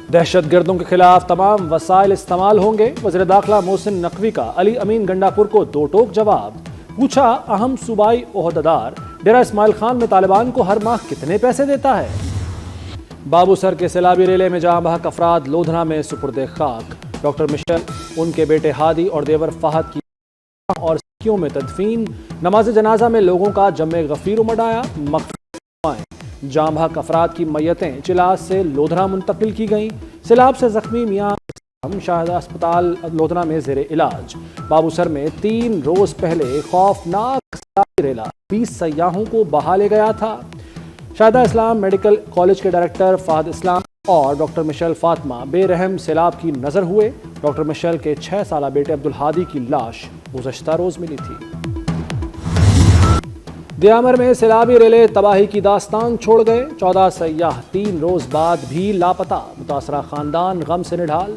دہشت گردوں کے خلاف تمام وسائل استعمال ہوں گے، وزیر داخلہ محسن نقوی کا علی امین گنڈا پور کو دو ٹوک جواب۔ پوچھا اہم صوبائی عہدیدار ڈیرہ اسماعیل خان میں طالبان کو ہر ماہ کتنے پیسے دیتا ہے؟ بابو سر کے سیلابی ریلے میں جاں بحق افراد لودھنا میں سپرد خاک، ڈاکٹر مشل، ان کے بیٹے ہادی اور دیور فہد کی اور سکیوں میں تدفین۔ نماز جنازہ میں لوگوں کا جمع غفیر امڈ آیا، مغفرت جاں بحق افراد کی میتیں چلاس سے لودھنا منتقل کی گئیں۔ سیلاب سے زخمی میاں شاہدہ اسپتال لودھنا میں زیر علاج۔ بابو سر میں 3 روز پہلے خوفناک سیلابی ریلا 20 سیاحوں کو بہا لے گیا تھا۔ شاہدہ اسلام میڈیکل کالج کے ڈائریکٹر فہد اسلام اور ڈاکٹر مشل فاطمہ بے رحم سیلاب کی نظر ہوئے۔ ڈاکٹر مشل کے 6 سالہ بیٹے عبدالہادی کی لاش گزشتہ روز ملی تھی۔ دیامر میں سیلابی ریلے تباہی کی داستان چھوڑ گئے، 14 سیاح 3 روز بعد بھی لاپتہ، متاثرہ خاندان غم سے نڈھال۔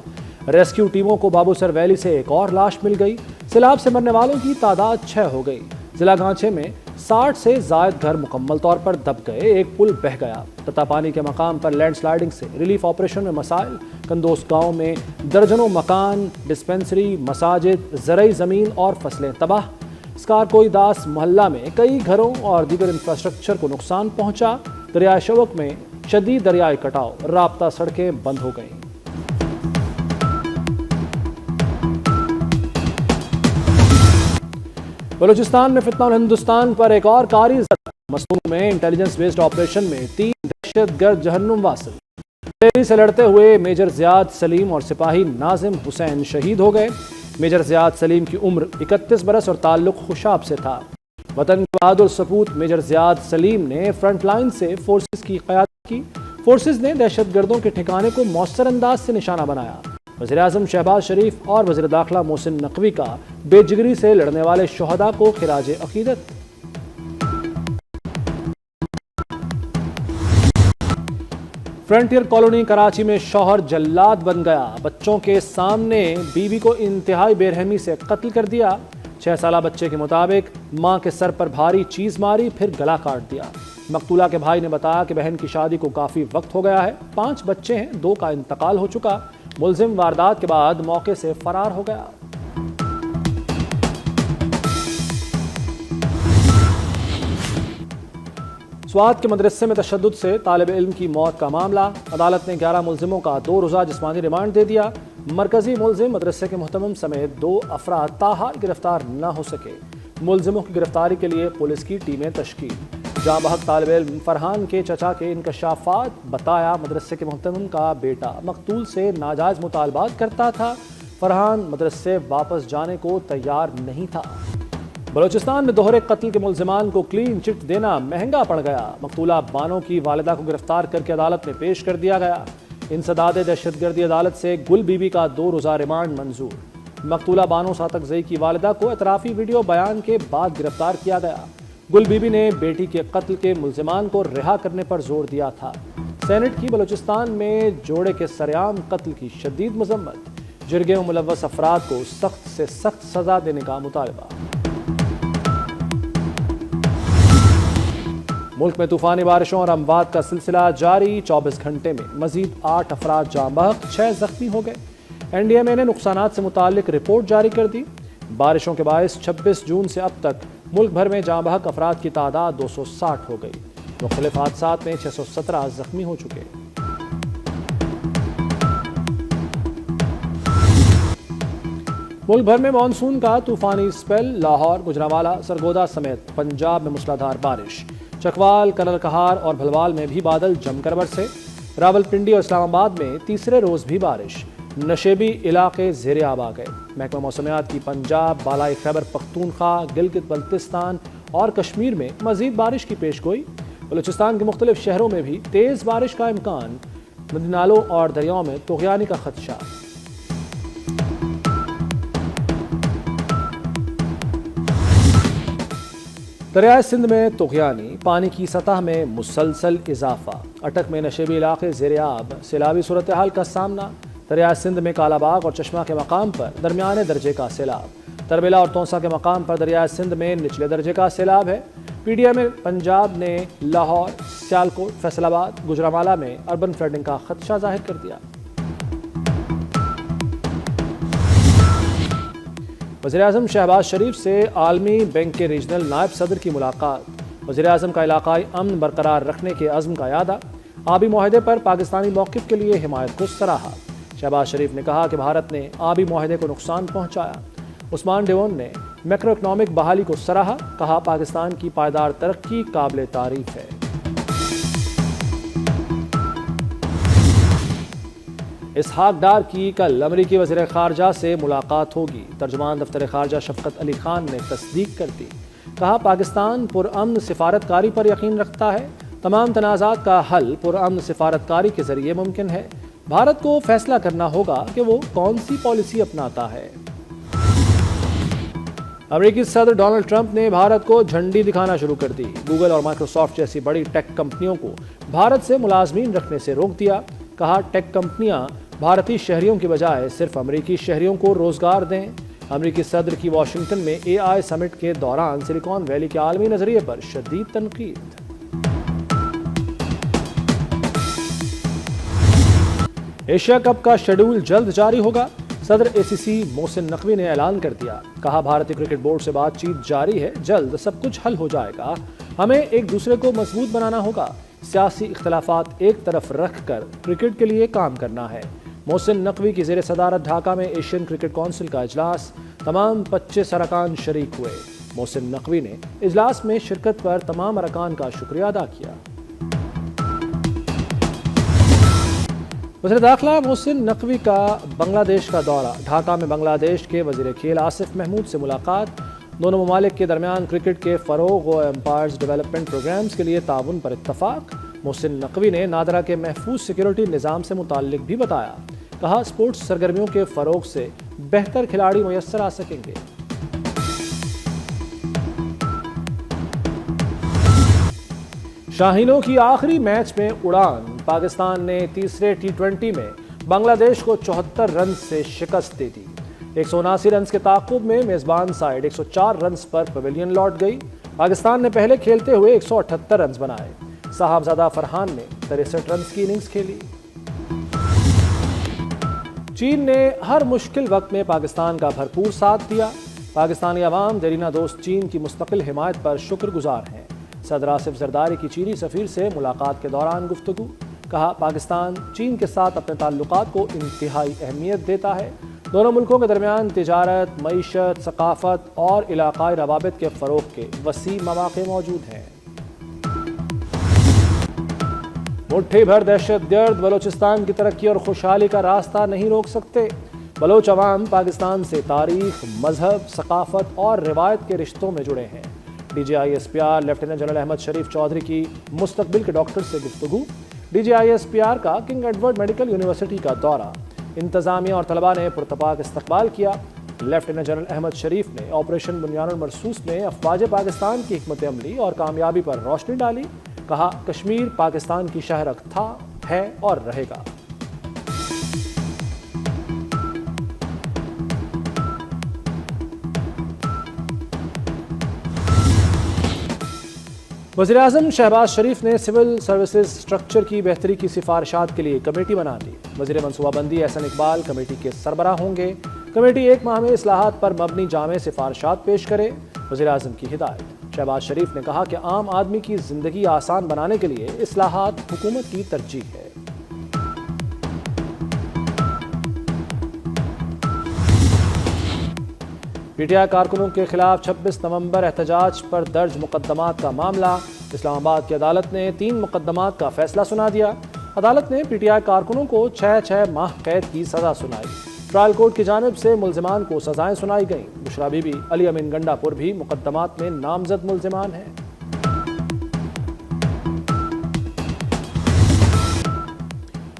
ریسکیو ٹیموں کو بابو سر ویلی سے ایک اور لاش مل گئی۔ سیلاب سے مرنے والوں کی تعداد 6 ہو گئی۔ ضلع گانچے میں 60 سے زائد گھر مکمل طور پر دب گئے، ایک پل بہہ گیا۔ تتا پانی کے مقام پر لینڈ سلائیڈنگ سے ریلیف آپریشن میں مسائل۔ کندوس گاؤں میں درجنوں مکان، ڈسپنسری، مساجد، زرعی زمین اور فصلیں تباہ۔ اسکارکوئی داس محلہ میں کئی گھروں اور دیگر انفراسٹرکچر کو نقصان پہنچا۔ دریائے شوک میں شدید دریائی کٹاؤ، رابطہ سڑکیں بند ہو گئیں۔ بلوچستان میں فتنہ الہندوستان پر ایک اور کاری ضربہ، مسنوں میں انٹیلیجنس بیسڈ آپریشن میں 3 دہشت گرد جہنم واصل۔ دہلی سے لڑتے ہوئے میجر زیاد سلیم اور سپاہی ناظم حسین شہید ہو گئے۔ میجر زیاد سلیم کی عمر 31 برس اور تعلق خوشاب سے تھا۔ وطن کے بہادر سپوت میجر زیاد سلیم نے فرنٹ لائن سے فورسز کی قیادت کی۔ فورسز نے دہشت گردوں کے ٹھکانے کو مؤثر انداز سے نشانہ بنایا۔ وزیر اعظم شہباز شریف اور وزیر داخلہ محسن نقوی کا بے جگری سے لڑنے والے شہداء کو خراج عقیدت۔ فرنٹیئر کالونی کراچی میں شوہر جلاد بن گیا، بچوں کے سامنے بیوی کو انتہائی بے رحمی سے قتل کر دیا۔ 6 سالہ بچے کے مطابق ماں کے سر پر بھاری چیز ماری پھر گلا کاٹ دیا۔ مقتولہ کے بھائی نے بتایا کہ بہن کی شادی کو کافی وقت ہو گیا ہے، 5 بچے ہیں، 2 کا انتقال ہو چکا۔ ملزم واردات کے بعد موقع سے فرار ہو گیا۔ سوات کے مدرسے میں تشدد سے طالب علم کی موت کا معاملہ، عدالت نے 11 ملزموں کا 2 روزہ جسمانی ریمانڈ دے دیا۔ مرکزی ملزم مدرسے کے محتمم سمیت 2 افراد تاحال گرفتار نہ ہو سکے۔ ملزموں کی گرفتاری کے لیے پولیس کی ٹیمیں تشکیل۔ جاں بحق طالب علم فرحان کے چچا کے انکشافات، بتایا مدرسے کے محتمم کا بیٹا مقتول سے ناجائز مطالبات کرتا تھا۔ فرحان مدرسے واپس جانے کو تیار نہیں تھا۔ بلوچستان میں دوہرے قتل کے ملزمان کو کلین چٹ دینا مہنگا پڑ گیا، مقتولہ بانوں کی والدہ کو گرفتار کر کے عدالت میں پیش کر دیا گیا۔ انسداد دہشت گردی عدالت سے گل بی بی کا 2 روزہ ریمانڈ منظور۔ مقتولہ بانو ساتکزئی کی والدہ کو اعترافی ویڈیو بیان کے بعد گرفتار کیا گیا۔ گل بی بی نے بیٹی کے قتل کے ملزمان کو رہا کرنے پر زور دیا تھا۔ سینٹ کی بلوچستان میں جوڑے کے سرعام قتل کی شدید مذمت، جرگے میں ملوث افراد کو سخت سے سخت سزا دینے کا مطالبہ۔ ملک میں طوفانی بارشوں اور اموات کا سلسلہ جاری، 24 گھنٹے میں مزید 8 افراد جاں بحق، 6 زخمی ہو گئے۔ این ڈی ایم اے نے نقصانات سے متعلق رپورٹ جاری کر دی۔ بارشوں کے باعث 26 جون سے اب تک ملک بھر میں جاں بحق افراد کی تعداد 260 ہو گئی۔ مختلف حادثات میں 617 زخمی ہو چکے۔ ملک بھر میں مانسون کا طوفانی اسپیل، لاہور، گجرانوالہ، سرگودا سمیت پنجاب میں موسلادھار بارش۔ چکوال، کنر کہار اور بھلوال میں بھی بادل جم کر برسے۔ راولپنڈی اور اسلام آباد میں تیسرے روز بھی بارش، نشیبی علاقے زیر آب آ گئے۔ محکمہ موسمیات کی پنجاب، بالائی خیبر پختونخوا، گلگت بلتستان اور کشمیر میں مزید بارش کی پیش گوئی۔ بلوچستان کے مختلف شہروں میں بھی تیز بارش کا امکان، ندی نالوں اور دریاؤں میں طغیانی کا خدشہ۔ دریائے سندھ میں طغیانی، پانی کی سطح میں مسلسل اضافہ، اٹک میں نشیبی علاقے زیر آب، سیلابی صورتحال کا سامنا۔ دریائے سندھ میں کالا باغ اور چشمہ کے مقام پر درمیانے درجے کا سیلاب۔ تربیلا اور تونسا کے مقام پر دریائے سندھ میں نچلے درجے کا سیلاب ہے۔ پی ڈی ایم پنجاب نے لاہور، سیالکوٹ، فیصل آباد، گجرانوالہ میں اربن فلڈنگ کا خدشہ ظاہر کر دیا۔ وزیراعظم شہباز شریف سے عالمی بینک کے ریجنل نائب صدر کی ملاقات، وزیراعظم کا علاقائی امن برقرار رکھنے کے عزم کا اعادہ، آبی معاہدے پر پاکستانی موقف کے لیے حمایت کو سراہا۔ شہباز شریف نے کہا کہ بھارت نے آبی معاہدے کو نقصان پہنچایا۔ عثمان ڈیون نے میکرو اکنامک بحالی کو سراہا، کہا پاکستان کی پائیدار ترقی قابل تعریف ہے۔ اسحاق ڈار کی کل امریکی وزیر خارجہ سے ملاقات ہوگی، ترجمان دفتر خارجہ شفقت علی خان نے تصدیق کر دی۔ کہا پاکستان پرامن سفارتکاری پر یقین رکھتا ہے، تمام تنازعات کا حل پرامن سفارتکاری کے ذریعے ممکن ہے، بھارت کو فیصلہ کرنا ہوگا کہ وہ کون سی پالیسی اپناتا ہے۔ امریکی صدر ڈونلڈ ٹرمپ نے بھارت کو جھنڈی دکھانا شروع کر دی، گوگل اور مائیکروسافٹ جیسی بڑی ٹیک کمپنیوں کو بھارت سے ملازمین رکھنے سے روک دیا۔ کہا ٹیک کمپنیاں بھارتی شہریوں کی بجائے صرف امریکی شہریوں کو روزگار دیں۔ امریکی صدر کی واشنگٹن میں اے آئی سمٹ کے دوران سلیکان ویلی کے عالمی نظریے پر شدید تنقید۔ ایشیا کپ کا شیڈول جلد جاری ہوگا، صدر اے سی سی محسن نقوی نے اعلان کر دیا۔ کہا بھارتی کرکٹ بورڈ سے بات چیت جاری ہے، جلد سب کچھ حل ہو جائے گا، ہمیں ایک دوسرے کو مضبوط بنانا ہوگا، سیاسی اختلافات ایک طرف رکھ کر کرکٹ کے لیے کام کرنا ہے۔ محسن نقوی کی زیر صدارت ڈھاکہ میں ایشین کرکٹ کونسل کا اجلاس، تمام 25 ارکان شریک ہوئے۔ محسن نقوی نے اجلاس میں شرکت پر تمام ارکان کا شکریہ ادا کیا۔ وزیر داخلہ محسن نقوی کا بنگلہ دیش کا دورہ، ڈھاکہ میں بنگلہ دیش کے وزیر کھیل آصف محمود سے ملاقات، دونوں ممالک کے درمیان کرکٹ کے فروغ و امپائرز ڈیولپمنٹ پروگرامز کے لیے تعاون پر اتفاق۔ محسن نقوی نے نادرا کے محفوظ سیکیورٹی نظام سے متعلق بھی بتایا، کہا اسپورٹس سرگرمیوں کے فروغ سے بہتر کھلاڑی میسر آ سکیں گے۔ شاہینوں کی آخری میچ میں اڑان، پاکستان نے تیسرے ٹی20 میں بنگلہ دیش کو 74 رنز سے شکست دے دی۔ 179 رنز کے تعاقب میں میزبان سائیڈ 104 رنز پر پویلین لوٹ گئی۔ پاکستان نے پہلے کھیلتے ہوئے 178 رنز بنائے، صاحبزادہ فرحان نے 63 رنز کی اننگز کھیلی۔ چین نے ہر مشکل وقت میں پاکستان کا بھرپور ساتھ دیا، پاکستانی عوام دیرینہ دوست چین کی مستقل حمایت پر شکر گزار ہیں۔ صدر آصف زرداری کی چینی سفیر سے ملاقات کے دوران گفتگو، کہا پاکستان چین کے ساتھ اپنے تعلقات کو انتہائی اہمیت دیتا ہے، دونوں ملکوں کے درمیان تجارت، معیشت، ثقافت اور علاقائی روابط کے فروغ کے وسیع مواقع موجود ہیں۔ مٹھی بھر دہشت گرد بلوچستان کی ترقی اور خوشحالی کا راستہ نہیں روک سکتے، بلوچ عوام پاکستان سے تاریخ، مذہب، ثقافت اور روایت کے رشتوں میں جڑے ہیں۔ D G I S P R lieutenant general Ahmed Sharif Chaudhry کی مستقبل کے ڈاکٹر سے گفتگو، D G I S P R کا کنگ ایڈورڈ میڈیکل یونیورسٹی کا دورہ، انتظامیہ اور طلباء نے پرتپاک استقبال کیا۔ لیفٹیننٹ جنرل احمد شریف نے آپریشن بنیان المرصوص میں افواج پاکستان کی حکمت عملی اور کامیابی پر روشنی ڈالی، کہا کشمیر پاکستان کی شہرک تھا، ہے اور رہے گا۔ وزیراعظم شہباز شریف نے سول سروسز سٹرکچر کی بہتری کی سفارشات کے لیے کمیٹی بنا دی، وزیر منصوبہ بندی احسن اقبال کمیٹی کے سربراہ ہوں گے۔ کمیٹی 1 ماہ میں اصلاحات پر مبنی جامع سفارشات پیش کرے، وزیراعظم کی ہدایت۔ شہباز شریف نے کہا کہ عام آدمی کی زندگی آسان بنانے کے لیے اصلاحات حکومت کی ترجیح ہے۔ پی ٹی آئی کارکنوں کے خلاف 26 نومبر احتجاج پر درج مقدمات کا معاملہ، اسلام آباد کی عدالت نے 3 مقدمات کا فیصلہ سنا دیا۔ عدالت نے پی ٹی آئی کارکنوں کو 6 ماہ قید کی سزا سنائی۔ ٹرائل کورٹ کی جانب سے ملزمان کو سزائیں سنائی گئیں۔ بشرا بی بی، علی امین گنڈا پور بھی مقدمات میں نامزد ملزمان ہیں۔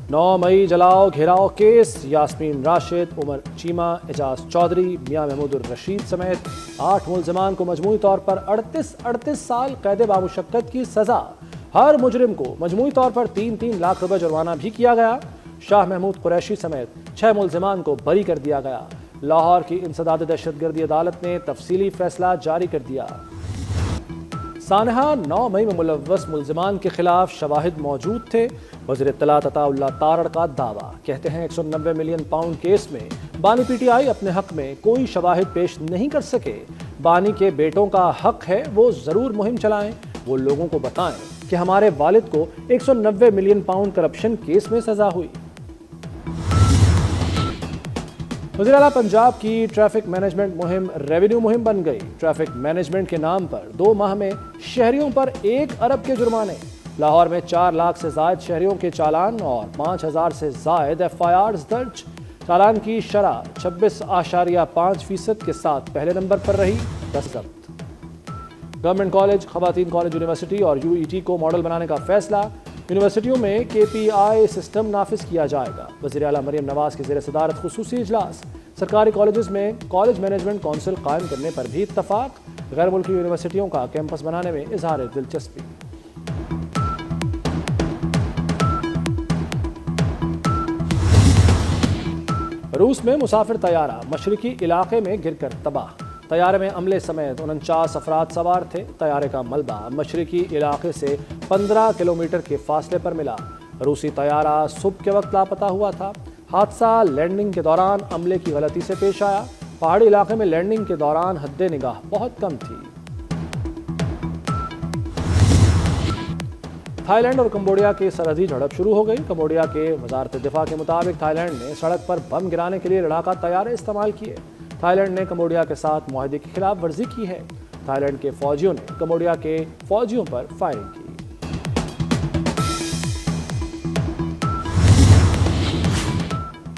9 مئی جلاؤ گھیراؤ کیس، یاسمین راشد، عمر چیمہ، اعجاز چودھری، میاں محمود الرشید سمیت 8 ملزمان کو مجموعی طور پر 38 سال قید بامشقت کی سزا۔ ہر مجرم کو مجموعی طور پر 3 لاکھ روپے جرمانہ بھی کیا گیا۔ شاہ محمود قریشی سمیت 6 ملزمان کو بری کر دیا گیا۔ لاہور کی انسداد دہشت گردی عدالت نے تفصیلی فیصلہ جاری کر دیا۔ سانحہ 9 مئی میں ملوث ملزمان کے خلاف شواہد موجود تھے، وزیر اطلاعات عطا اللہ تارڑ کا دعویٰ، کہتے ہیں 190 ملین پاؤنڈ کیس میں بانی پی ٹی آئی اپنے حق میں کوئی شواہد پیش نہیں کر سکے۔ بانی کے بیٹوں کا حق ہے وہ ضرور مہم چلائیں، وہ لوگوں کو بتائیں کہ ہمارے والد کو 190 ملین پاؤنڈ کرپشن کیس میں سزا ہوئی۔ وزیر اعلیٰ پنجاب کی ٹریفک مینجمنٹ مہم ریونیو مہم بن گئی۔ ٹریفک مینجمنٹ کے نام پر 2 ماہ میں شہریوں پر 1 ارب کے جرمانے۔ لاہور میں 4 لاکھ سے زائد شہریوں کے چالان اور 5000 سے زائد FIRs درج۔ چالان کی شرح 26.5% کے ساتھ پہلے نمبر پر رہی۔ 10 ضبط۔ گورنمنٹ کالج، خواتین کالج یونیورسٹی اور UET کو ماڈل بنانے کا فیصلہ۔ یونیورسٹیوں میں KPI سسٹم نافذ کیا جائے گا۔ وزیر اعلیٰ مریم نواز کی زیر صدارت خصوصی اجلاس۔ سرکاری کالجز میں کالج مینجمنٹ کونسل قائم کرنے پر بھی اتفاق۔ غیر ملکی یونیورسٹیوں کا کیمپس بنانے میں اظہار دلچسپی۔ روس میں مسافر طیارہ مشرقی علاقے میں گر کر تباہ۔ طیارے میں عملے سمیت 49 افراد سوار تھے۔ طیارے کا ملبہ مشرقی علاقے سے 15 کلومیٹر کے فاصلے پر ملا۔ روسی طیارہ صبح کے وقت لاپتہ ہوا تھا۔ حادثہ لینڈنگ کے دوران عملے کی غلطی سے پیش آیا۔ پہاڑی علاقے میں لینڈنگ کے دوران حد نگاہ بہت کم تھی۔ تھائی لینڈ اور کمبوڈیا کی سرحدی جھڑپ شروع ہو گئی۔ کمبوڈیا کے وزارت دفاع کے مطابق تھائی لینڈ نے سڑک پر بم گرانے کے لیے لڑاکا طیارے استعمال کیے۔ تھائی لینڈ نے کمبوڈیا کے ساتھ معاہدے کی خلاف ورزی کی ہے۔ تھائی لینڈ کے فوجیوں نے کمبوڈیا کے فوجیوں پر فائرنگ کی۔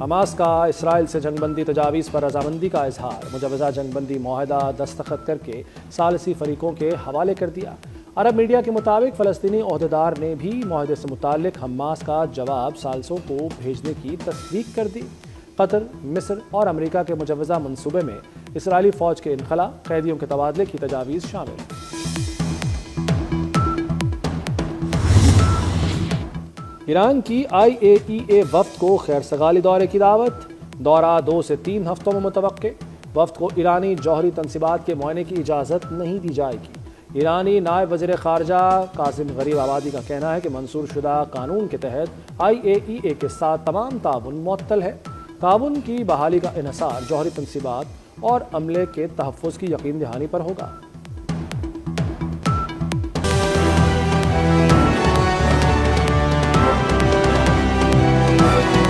حماس کا اسرائیل سے جنگ بندی تجاویز پر رضامندی کا اظہار۔ مجوزہ جنگ بندی معاہدہ دستخط کر کے ثالثی فریقوں کے حوالے کر دیا۔ عرب میڈیا کے مطابق فلسطینی عہدیدار نے بھی معاہدے سے متعلق حماس کا جواب ثالثوں کو بھیجنے کی تصدیق کر دی۔ قطر، مصر اور امریکہ کے مجوزہ منصوبے میں اسرائیلی فوج کے انخلا، قیدیوں کے تبادلے کی تجاویز شامل۔ ایران کی IAEA وفد کو خیر سگالی دورے کی دعوت۔ دورہ 2 سے 3 ہفتوں میں متوقع۔ وفد کو ایرانی جوہری تنصیبات کے معائنے کی اجازت نہیں دی جائے گی۔ ایرانی نائب وزیر خارجہ قاسم غریب آبادی کا کہنا ہے کہ منظور شدہ قانون کے تحت IAEA کے ساتھ تمام تعاون معطل ہے۔ تعاون کی بحالی کا انحصار جوہری تنصیبات اور عملے کے تحفظ کی یقین دہانی پر ہوگا۔